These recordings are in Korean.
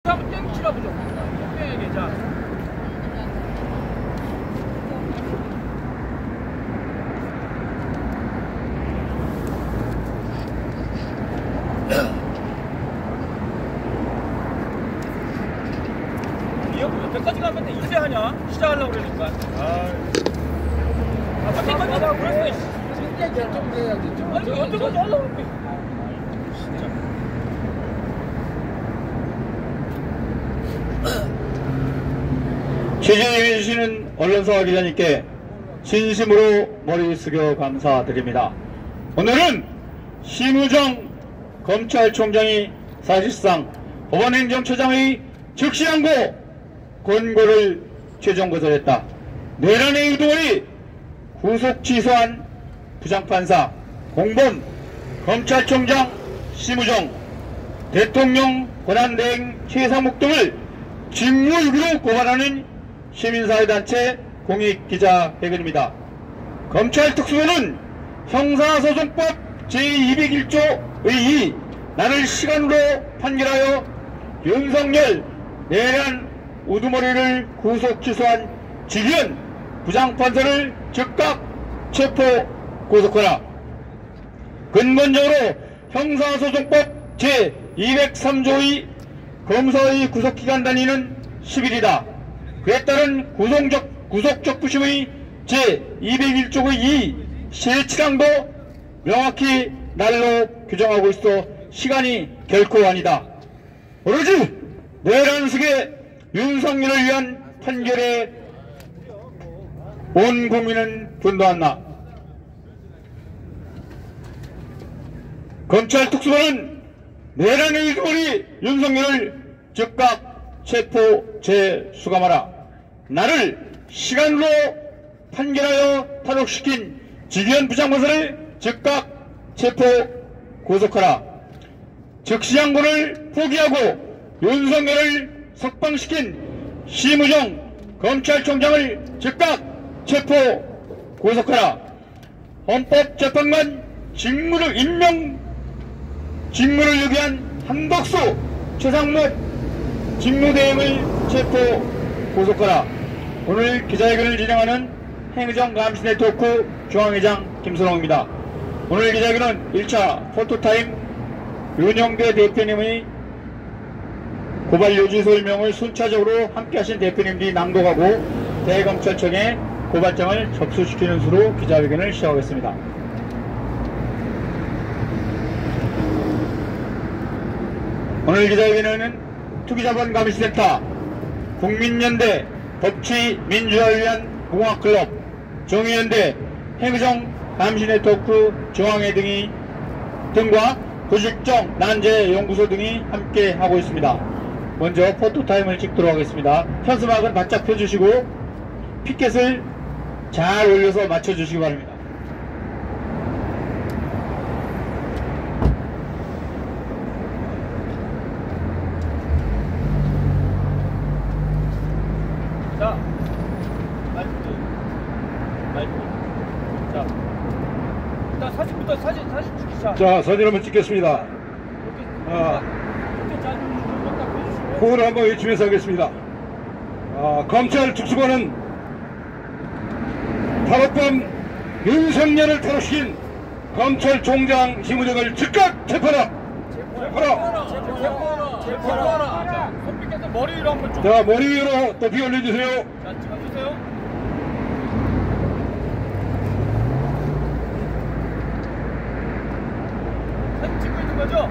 한번 땡치라 보죠. 땡에게 자. 여태까지 가면 돼. 이제 하냐? 시작하려고 그러니까. 여태까지 하려고 그랬어. 진짜 결정돼야지. 아니, 여태까지 하려고 그랬어. 진짜. 취재해주시는 언론사 기자님께 진심으로 머리 숙여 감사드립니다. 오늘은 심우정 검찰총장이 사실상 법원행정처장의 즉시항고 권고를 최종 거절했다. 내란의 의도를 구속 취소한 부장판사 공범 검찰총장 심우정 대통령 권한대행 최상목 등을 직무유기로 고발하는 시민사회단체 공익기자회견입니다. 검찰특수부는 형사소송법 제201조의 2 나를 시간으로 판결하여 윤석열 내란 우두머리를 구속 취소한 지기현 부장판사를 즉각 체포 구속하라. 근본적으로 형사소송법 제203조의 검사의 구속기간 단위는 10일이다. 그에 따른 구속적부심의 제201조의 2 실치랑도 명확히 날로 규정하고 있어 시간이 결코 아니다. 오로지 내란식의 윤석열을 위한 판결에 온 국민은 분노한다. 검찰특수부는 내란의 일거리 윤석열을 즉각 체포 재수감하라. 나를 시간으로 판결하여 탈옥시킨 지기현 부장판사를 즉각 체포 구속하라. 즉시항고를 포기하고 윤석열을 석방시킨 심우정 검찰총장을 즉각 체포 구속하라. 헌법재판관 직무를 유기한 한덕수 최상목 직무대행을 체포 구속하라. 오늘 기자회견을 진행하는 행정감시네트워크 중앙회장 김선홍입니다. 오늘 기자회견은 1차 포토타임 윤영대 대표님의 고발 요지 설명을 순차적으로 함께하신 대표님들이 낭독하고 대검찰청에 고발장을 접수시키는 수로 기자회견을 시작하겠습니다. 오늘 기자회견에는 투기자본 감시센터, 국민연대, 법치민주화를 위한 공학클럽, 정의연대, 행정감시네트워크 중앙회 등과 구직정 난제연구소 등이 함께 하고 있습니다. 먼저 포토타임을 찍도록 하겠습니다. 현수막은 바짝 펴주시고 피켓을 잘 올려서 맞춰주시기 바랍니다. 자, 마이크. 자, 일단 사진부터 사진 찍기 시작. 자, 사진 한번 찍겠습니다. 호를 한번 외치면서 하겠습니다. 검찰 특수부는 하룻밤 윤석열을 탈옥시킨 검찰총장 심우정을 즉각 체포하라. 체포하라. 손빛께서 머리 위로 한번 좀. 자, 머리 위로 높이 올려주세요. 자, 찍어주세요. 사진 찍고 있는 거죠?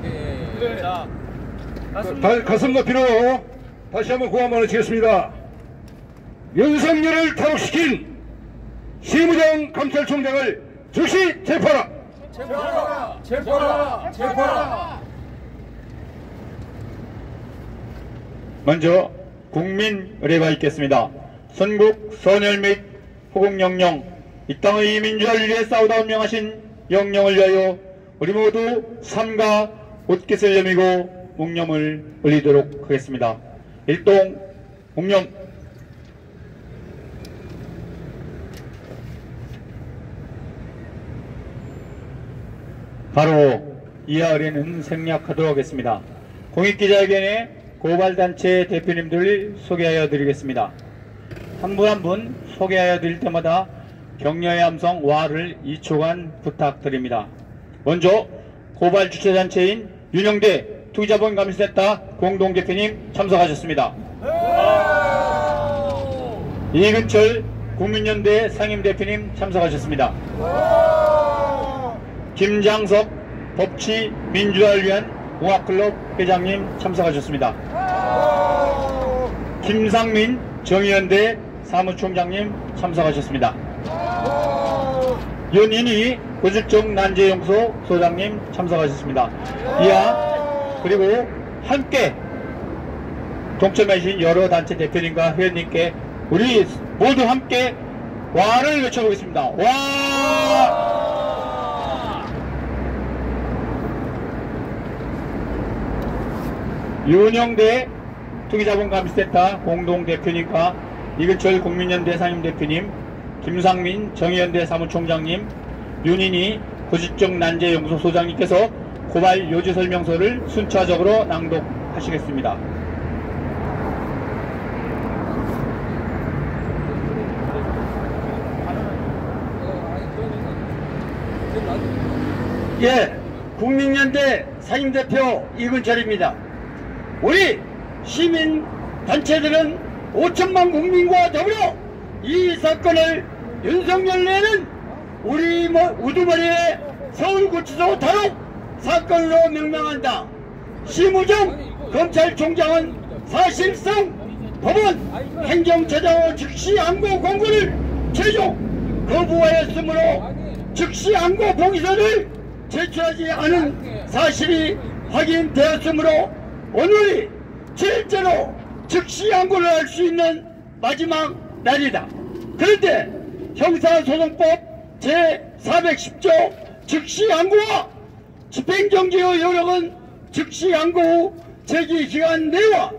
네. 자, 가슴 높이로 다시 한번 구호 한번 외치겠습니다. 윤석열을 탈옥시킨 심우정 검찰총장을 즉시 체포하라. 체포하라. 먼저 국민 의례가 있겠습니다. 선국, 선열 및 호국영령, 이 땅의 민주화를 위해 싸우다 운명하신 영령을 위하여 우리 모두 삼가 옷깃을 여미고 묵념을 올리도록 하겠습니다. 일동 묵념. 바로 이하 의뢰는 생략하도록 하겠습니다. 공익기자회견에 고발단체 대표님들을 소개하여 드리겠습니다. 한 분 한 분 소개하여 드릴 때마다 격려의 함성 와를 2초간 부탁드립니다. 먼저 고발 주최단체인 윤영대 투기자본감시센터 공동대표님 참석하셨습니다. 이근철 국민연대 상임대표님 참석하셨습니다. 김장석 법치민주화를 위한 공학클럽 회장님 참석하셨습니다. 김상민 정의연대 사무총장님 참석하셨습니다. 윤인희 고질적 난제연구소 소장님 참석하셨습니다. 이하 그리고 함께 동참하신 여러 단체 대표님과 회원님께 우리 모두 함께 와를 외쳐보겠습니다. 와! 윤영대 투기자본감시센터 공동대표님과 이근철 국민연대 상임대표님, 김상민 정의연대 사무총장님, 윤인희 고질적 난제연구소 소장님께서 고발 요지설명서를 순차적으로 낭독하시겠습니다. 예, 국민연대 상임대표 이근철입니다. 우리 시민단체들은 5천만 국민과 더불어 이 사건을 윤석열 내는 우리 우두머리의 서울구치소 탈옥 사건으로 명명한다. 심우정 검찰총장은 사실상 법원 행정처장의 즉시 항고 공고를 최종 거부하였으므로 즉시 항고 보기서를 제출하지 않은 사실이 확인되었으므로 오늘이 실제로 즉시 항고를 할 수 있는 마지막 날이다. 그런데 형사소송법 제410조 즉시 항고와 집행정지의 요력은 즉시 항고 후 제기기간 내와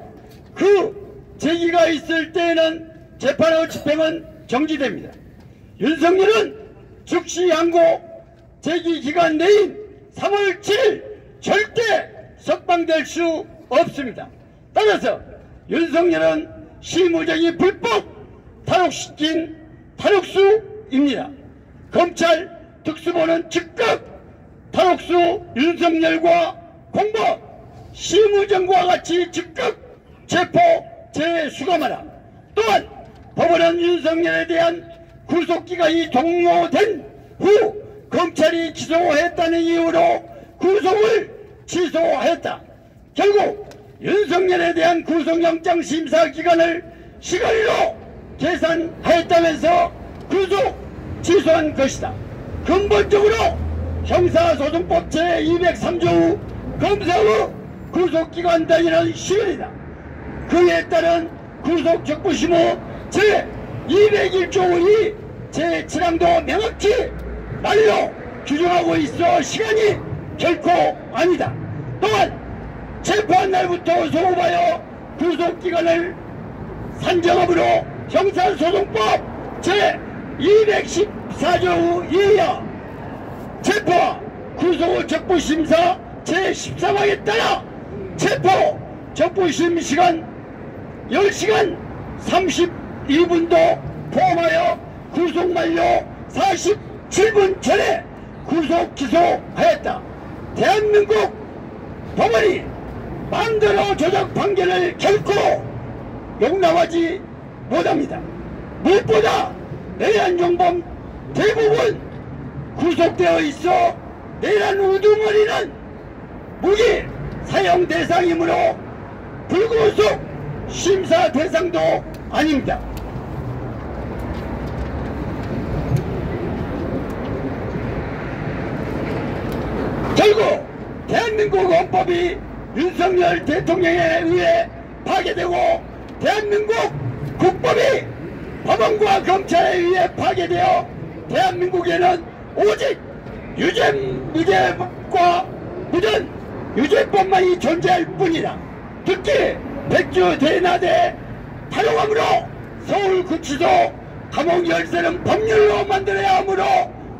그 제기가 있을 때에는 재판의 집행은 정지됩니다. 윤석열은 즉시 항고 제기기간 내인 3월 7일 절대 석방될 수 없습니다. 따라서 윤석열은 심우정이 불법 탈옥시킨 탈옥수입니다. 검찰 특수본은 즉각 탈옥수 윤석열과 공범 심우정과 같이 즉각 체포 재수감하라. 또한 법원은 윤석열에 대한 구속기간이 종료된 후 검찰이 기소했다는 이유로 구속을 취소했다. 결국 윤석열에 대한 구속영장 심사기간을 시간으로 계산하였다면서 구속 취소한 것이다. 근본적으로 형사소송법 제203조 후 검사의 구속기간 단위는 시간이다. 그에 따른 구속적부심 후 제201조 의 제7항도 명확히 말로 규정하고 있어 시간이 결코 아니다. 또한 체포한 날부터 소급하여 구속기간을 산정함으로 형사소송법 제214조 후 이하 체포 구속 적부심사 제13항에 따라 체포 적부심 시간 10시간 32분도 포함하여 구속 만료 47분 전에 구속 기소하였다. 대한민국 법원이 마음대로 조작 판결을 결코 용납하지 못합니다. 무엇보다 내란 용범 대부분 구속되어 있어 내란 우두머리는 무기 사용 대상이므로 불구속 심사 대상도 아닙니다. 결국 대한민국 헌법이 윤석열 대통령에 의해 파괴되고 대한민국 국법이 법원과 검찰에 의해 파괴되어 대한민국에는 오직 유죄무죄과 무전 유죄법만이 존재할 뿐이다. 특히 백주 대낮에 탈옥함으로 서울구치소 감옥 열쇠는 법률로 만들어야 하므로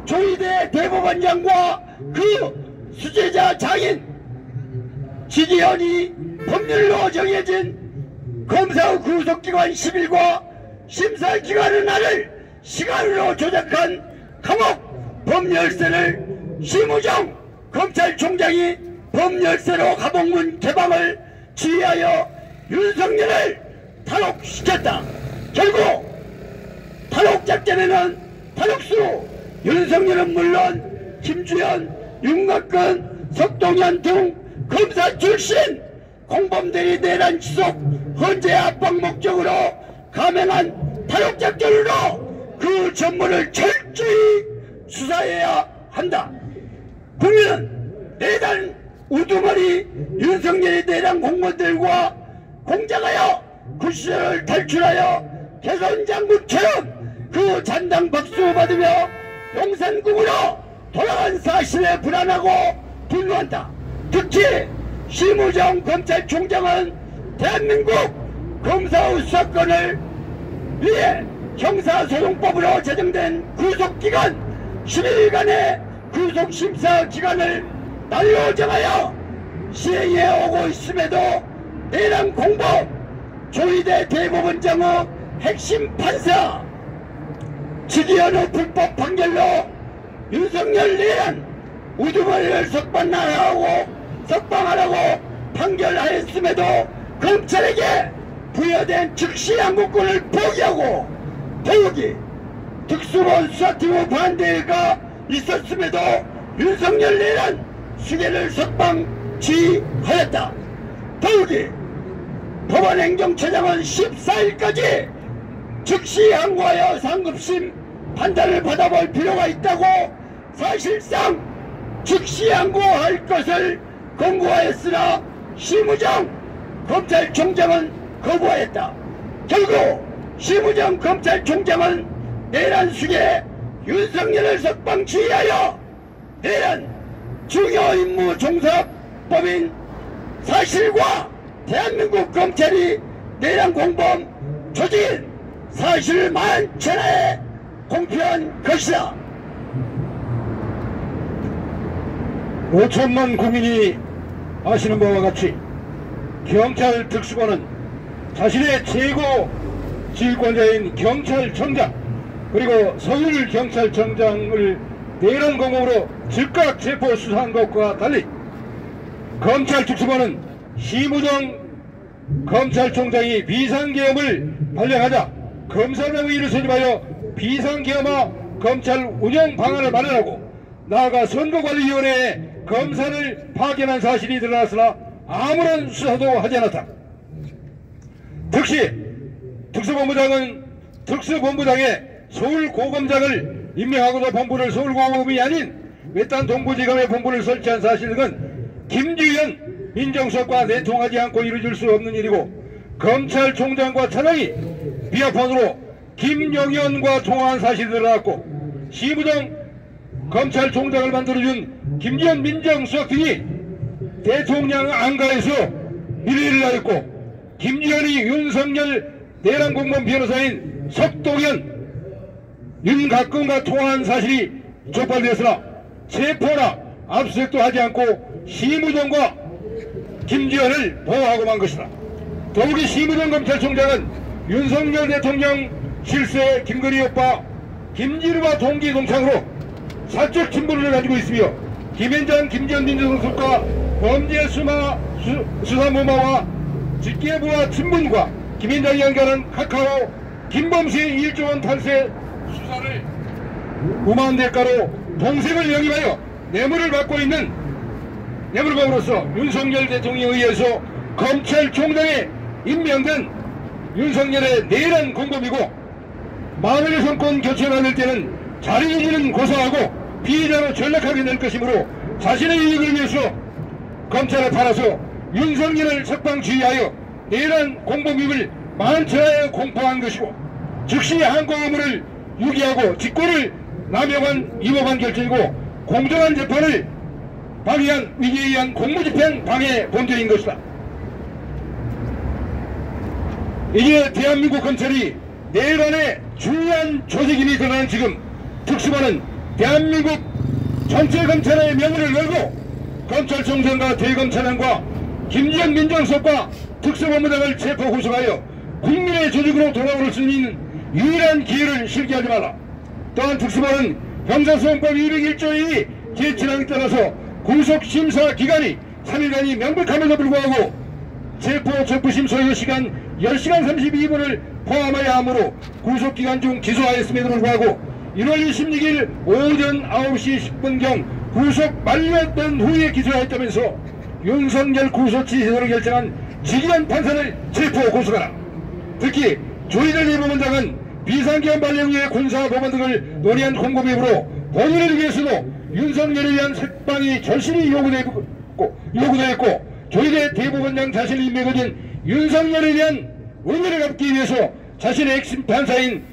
조희대 대법원장과 그 수재자 장인 지지현이 법률로 정해진 검사 구속기관 10일과 심사기간의 날을 시간으로 조작한 감옥 법열쇠를 심우정 검찰총장이 법열쇠로 감옥문 개방을 지휘하여 윤석열을 탈옥시켰다. 결국 탈옥작전에는 탈옥수 윤석열은 물론 김주현, 윤곽근, 석동현 등 검사 출신 공범들이 내란 지속 헌재 압박 목적으로 감행한 탈옥작전으로 그 전모를 철저히 수사해야 한다. 국민은 내란 우두머리 윤석열의 내란 공무원들과 공작하여 그 시절을 탈출하여 개선장군처럼 그 잔당 박수 받으며 용산국으로 돌아간 사실에 불안하고 분노한다. 특히 심우정 검찰총장은 대한민국 검사의 수사권을 위해 형사소송법으로 제정된 구속기간 11일간의 구속심사 기간을 날로 정하여 시행해 오고 있음에도 내란 공범 조희대 대법원장의 핵심 판사 지기현의 불법 판결로 윤석열 내란 우두머리를 석방하라고 판결하였음에도 검찰에게 부여된 즉시항고권을 포기하고 더욱이 특수본 수사팀의 반대가 있었음에도 윤석열 내란 수계를 석방 지휘하였다. 더욱이 법원행정처장은 14일까지 즉시 항고하여 상급심 판단을 받아볼 필요가 있다고 사실상 즉시 항고할 것을 권고하였으나 심우정 검찰총장은 거부하였다. 결국 심우정 검찰총장은 내란 수계 윤석열을 석방 지휘하여 내란 중요 임무 종사법인 사실과 대한민국 검찰이 내란 공범 조직인 사실을 만천하에 공표한 것이다. 5천만 국민이 아시는 바와 같이 경찰 특수본은 자신의 최고 지휘권자인 경찰청장 그리고 서울경찰청장을 내란 공범으로 즉각 체포 수사한 것과 달리 검찰 특수본은 심우정 검찰총장이 비상계엄을 발령하자 검사장의를 소집하여 비상계엄화 검찰 운영 방안을 마련하고 나아가 선거관리위원회에 검사를 파견한 사실이 드러났으나 아무런 수사도 하지 않았다. 특히 특수본부장은 특수본부장에 서울고검장을 임명하고도 본부를 서울고검이 아닌 외딴 동부지검에 본부를 설치한 사실 등 김주현 민정수석과 내통하지 않고 이루어질 수 없는 일이고 검찰총장과 차장이 비합헌으로 김영현과 통화한 사실이 드러났고 심우정 검찰총장을 만들어준 김주현 민정수석 등이 대통령 안가에서 밀의를 하였고 김주현이 윤석열 내란공범 변호사인 석동현 윤곽근과 통화한 사실이 적발되었으나 체포나 압수수색도 하지 않고 심우정과 김주현을 보호하고 만 것이다. 더욱이 심우정 검찰총장은 윤석열 대통령 실세 김건희 오빠 김진우와 동기 동창으로 사적 친분을 가지고 있으며 김현장 김지현 민정수석과 범죄 수사무마와 직계부와 친분과 김현장이 연결한 카카오 김범수의 1조원 탈세 수사를 무마한 대가로 동생을 영입하여 뇌물을 받고 있는 뇌물범으로서 윤석열 대통령에 의해서 검찰총장에 임명된 윤석열의 내란 공범이고 만일 정권 교체가 될 때는 자리이지는 고사하고 피해자로 전락하게 될 것이므로 자신의 이익을 위해서 검찰에 팔아서 윤석열을 석방 지휘하여 내란 공범임을 만천하에 공포한 것이고 즉시 항고 의무를 유기하고 직권을 남용한 위법한 결정이고 공정한 재판을 방해한 위기에 의한 공무집행 방해 범죄인 것이다. 이제 대한민국 검찰이 내란의 중요한 조직임이 드러난 지금 특수본은 대한민국 전체 검찰의 명분을 열고 검찰총장과 대검찰관과 김지현 민정수석과 특수본부장을 체포 구속하여 국민의 조직으로 돌아올 수 있는 유일한 기회를 실기하지 마라. 또한 특수본은 형사소송법 201조의 2 제7항에 따라서 구속심사 기간이 3일간이 명백함에도 불구하고 체포 적부심 소요 시간 10시간 32분을 포함해야 하므로 구속기간 중 기소하였음에도 불구하고 1월 26일 오전 9시 10분경 구속 만료된 후에 기소하였다면서 윤석열 구속 취소를 결정한 지기현 판사를 체포 고소하라. 특히 조희대 대법원장은 비상기한 발령 위에 군사법원 등을 논의한 공고비으로 본인을 위해서도 윤석열에 대한 석방이 절실히 요구되었고 조희대 대법원장 자신의 인맥을 진 윤석열에 대한 원인을 갚기 위해서 자신의 핵심 판사인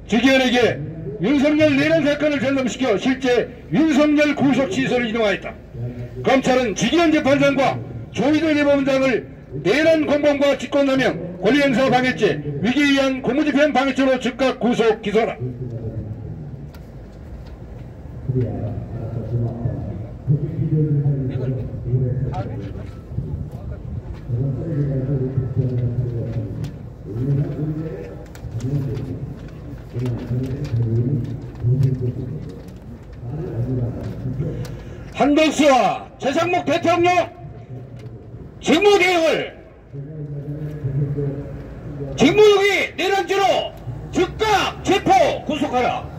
지기현에게 윤석열 내란 사건을 전담시켜 실제 윤석열 구속 취소를 인용하였다. 검찰은 지기현 재판장과 조희대 대법원장을 내란 공범과 직권남용, 권리행사 방해죄, 위기에 의한 공무집행 방해죄로 즉각 구속 기소하라. 한덕수와 최상목 대통령 직무대행을 직무유기 내란죄로 즉각 체포 구속하라.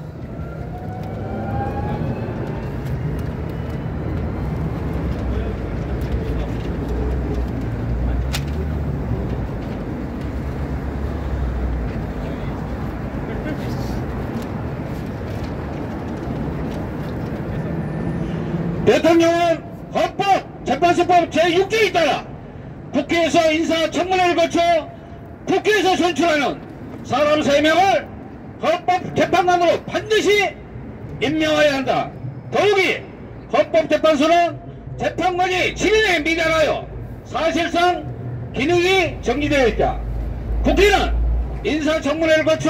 대통령은 헌법 재판소법 제6조에 따라 국회에서 인사청문회를 거쳐 국회에서 선출하는 사람 3명을 헌법재판관으로 반드시 임명해야 한다. 더욱이 헌법재판소는 재판관이 진행에 미달하여 사실상 기능이 정지되어 있다. 국회는 인사청문회를 거쳐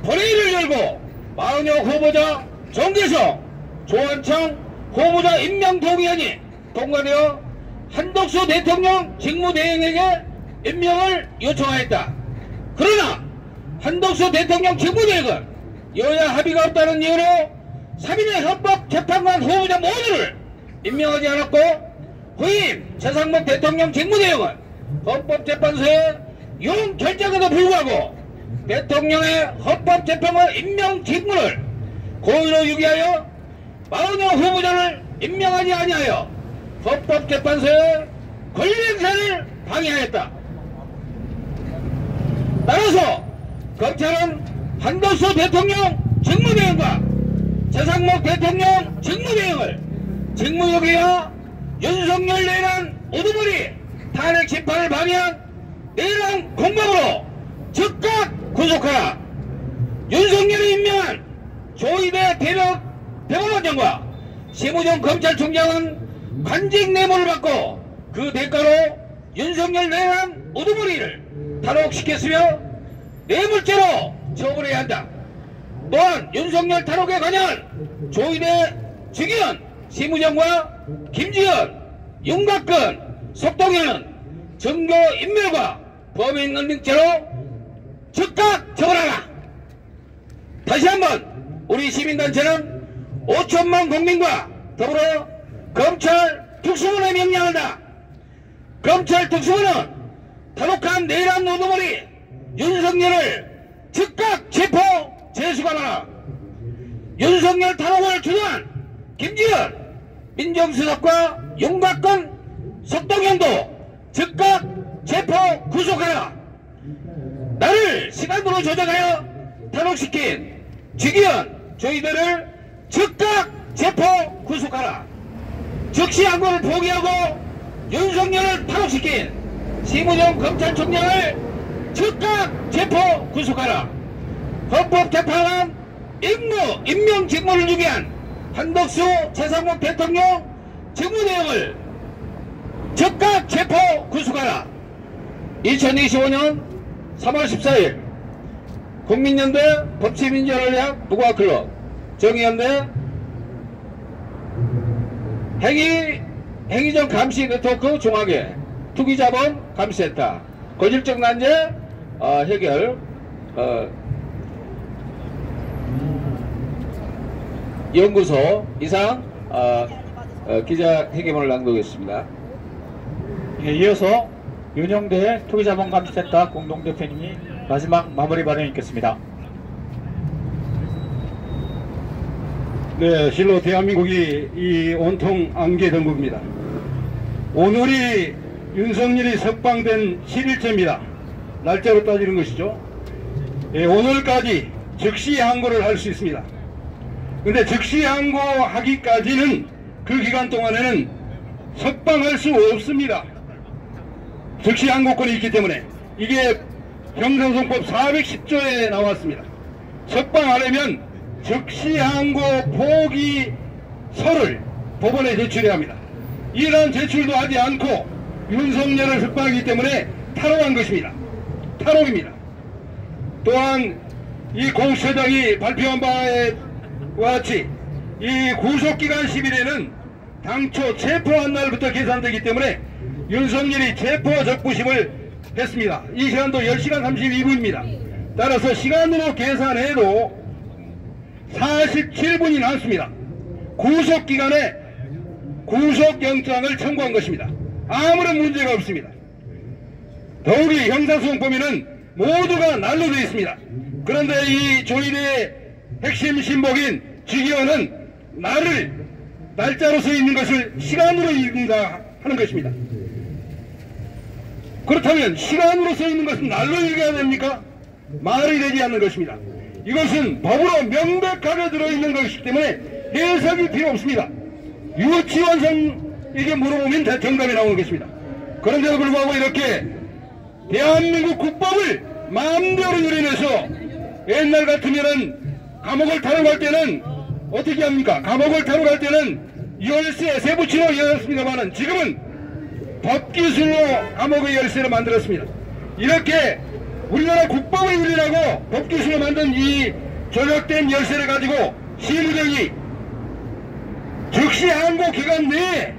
본회의를 열고 마은혁 후보자 정계성, 조한창 후보자 임명동의안이 통과되어 한덕수 대통령 직무대행에게 임명을 요청하였다. 그러나 한덕수 대통령 직무대행은 여야 합의가 없다는 이유로 3인의 헌법재판관 후보자 모두를 임명하지 않았고 후임 최상목 대통령 직무대행은 헌법재판소의 용 결정에도 불구하고 대통령의 헌법재판관 임명 직무를 고의로 유기하여 마은혁 후보자를 임명하지 아니하여 헌법재판소의 권리행사를 방해하였다. 따라서 검찰은 한덕수 대통령 직무대행과 최상목 대통령 직무대행을 직무유기와 윤석열 내란 우두머리 탄핵 심판을 방해한 내란 공범으로 즉각 구속하라. 윤석열이 임명한 조희대 대법원장과 심우정 검찰총장은 관직 뇌물을 받고 그 대가로 윤석열 내란 우두머리를 탈옥시켰으며 뇌물죄로 처벌해야 한다. 또한 윤석열 탈옥에 관여한 조희대, 지기현, 심우정과 김지현, 윤곽근, 석동현은 증거인멸과 범인은닉죄로 즉각 처벌하라. 다시 한번 우리 시민단체는 5천만 국민과 더불어 검찰 특수본에 명령한다. 검찰 특수본은 탈옥한 내란 우두머리 윤석열을 즉각 체포 재수감하라. 윤석열 탈옥을 주도한 김지현 민정수석과 윤곽근, 석동현도 즉각 체포 구속하라. 나를 시간으로 조작하여 탈옥시킨 지기현, 조희대를 즉각 체포 구속하라. 즉시 항고를 포기하고 윤석열을 탈옥시킨 심우정 검찰총장을 즉각 체포 구속하라. 헌법재판관 임명 직무를 유기한 한덕수 최상목 대통령 직무대행을 즉각 체포 구속하라. 2025년 3월 14일 국민연대 법치민주화를 무과클럽 정의연대 행위 행위적 감시 네트워크 중앙회, 투기자본 감시센터, 고질적 난제 해결 연구소 이상 기자회견을 낭독했습니다. 예, 이어서 윤영대 투기자본감시센터 공동대표님이 마지막 마무리 발언 있겠습니다. 네, 실로 대한민국이 이 온통 안개 정국입니다. 오늘이 윤석열이 석방된 7일째입니다. 날짜로 따지는 것이죠. 예, 오늘까지 즉시 항고를 할 수 있습니다. 근데 즉시 항고하기까지는 그 기간 동안에는 석방할 수 없습니다. 즉시 항고권이 있기 때문에 이게 형사소송법 410조에 나왔습니다. 석방하려면 즉시 항고 포기서를 법원에 제출해야 합니다. 이러한 제출도 하지 않고 윤석열을 석방하기 때문에 탈옥한 것입니다. 탈옥입니다. 또한 이 공수처장이 발표한 바와 같이 이 구속기간 10일에는 당초 체포한 날부터 계산되기 때문에 윤석열이 체포 적부심을 했습니다. 이 시간도 10시간 32분입니다. 따라서 시간으로 계산해도 47분이 남습니다. 구속기간에 구속영장을 청구한 것입니다. 아무런 문제가 없습니다. 더욱이 형사소송법에는 모두가 날로 되어 있습니다. 그런데 이 조인의 핵심 신복인 직위원은 날짜로 써 있는 것을 시간으로 읽는다 하는 것입니다. 그렇다면 시간으로 써 있는 것은 날로 읽어야 됩니까? 말이 되지 않는 것입니다. 이것은 법으로 명백하게 들어있는 것이기 때문에 해석이 필요 없습니다. 유치원생에게 물어보면 다 정답이 나오는 것입니다. 그런데도 불구하고 이렇게 대한민국 국법을 마음대로 유린해서 옛날 같으면은 감옥을 타러 갈 때는 어떻게 합니까? 감옥을 타러 갈 때는 열쇠 세부치로 열었습니다만은 지금은 법기술로 감옥의 열쇠를 만들었습니다. 이렇게 우리나라 국법을 유린하고 법기술로 만든 이 조작된 열쇠를 가지고 시무정이 즉시 항고 기간 내에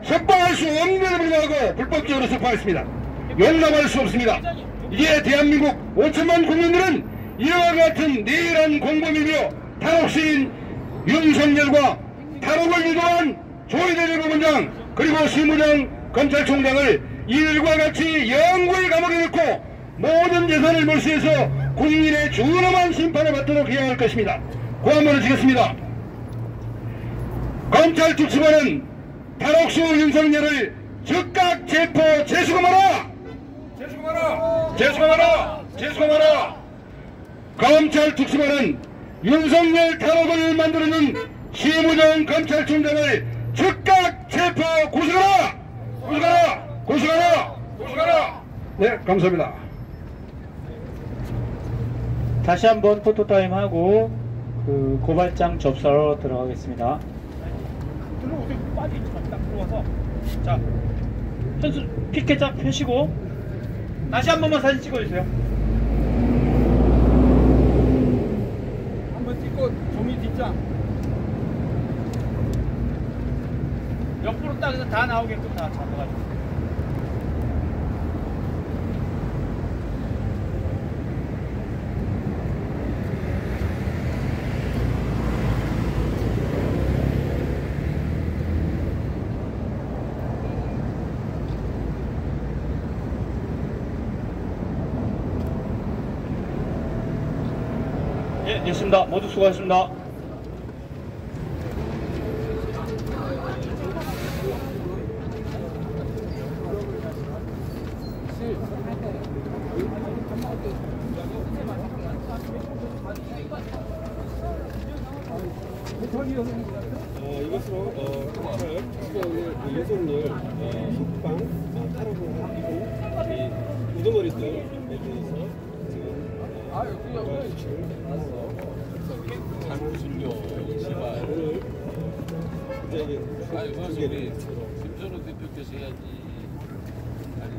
석방할 수 없는데도 불구하고 불법적으로 석방했습니다. 용납할 수 없습니다. 이게 대한민국 5천만 국민들은 이와 같은 내일한 공범이며 탈옥시인 윤석열과 탈옥을 유도한 조희대 법원장 그리고 시무정 검찰총장을 일과 같이 영구히 감옥에 넣고 모든 재산을 몰수해서 국민의 준엄한 심판을 받도록 해야 할 것입니다. 고함을 지겠습니다. 검찰 특수본은 탈옥수 윤석열을 즉각 체포 재수검하라! 재수검하라! 재수검하라! 재수검하라! 검찰 특수본은 윤석열 탈옥을 만들어낸 시무정 검찰총장을 즉각 체포 고소하라! 고소하라! 고소하라! 고소하라! 네, 감사합니다. 다시 한번 포토타임 하고 그 고발장 접수하러 들어가겠습니다. 들어오세요. 빠지지만 딱 들어와서. 자, 현수 피켓 쫙 펴시고 다시 한 번만 사진 찍어주세요. 한번 찍고 종이 뒷장 옆으로 딱 해서 다 나오게끔 다 잡아가지고. 예, 됐습니다. 모두 수고하셨습니다. 이것으로 검찰 윤석열 석방 탈옥을 하고 이 우두머리 등에 대해서 지금 잘못 숨겨 제발. 오늘 이제 아니 그건 우리 김선호 대표께서 해야지. 아니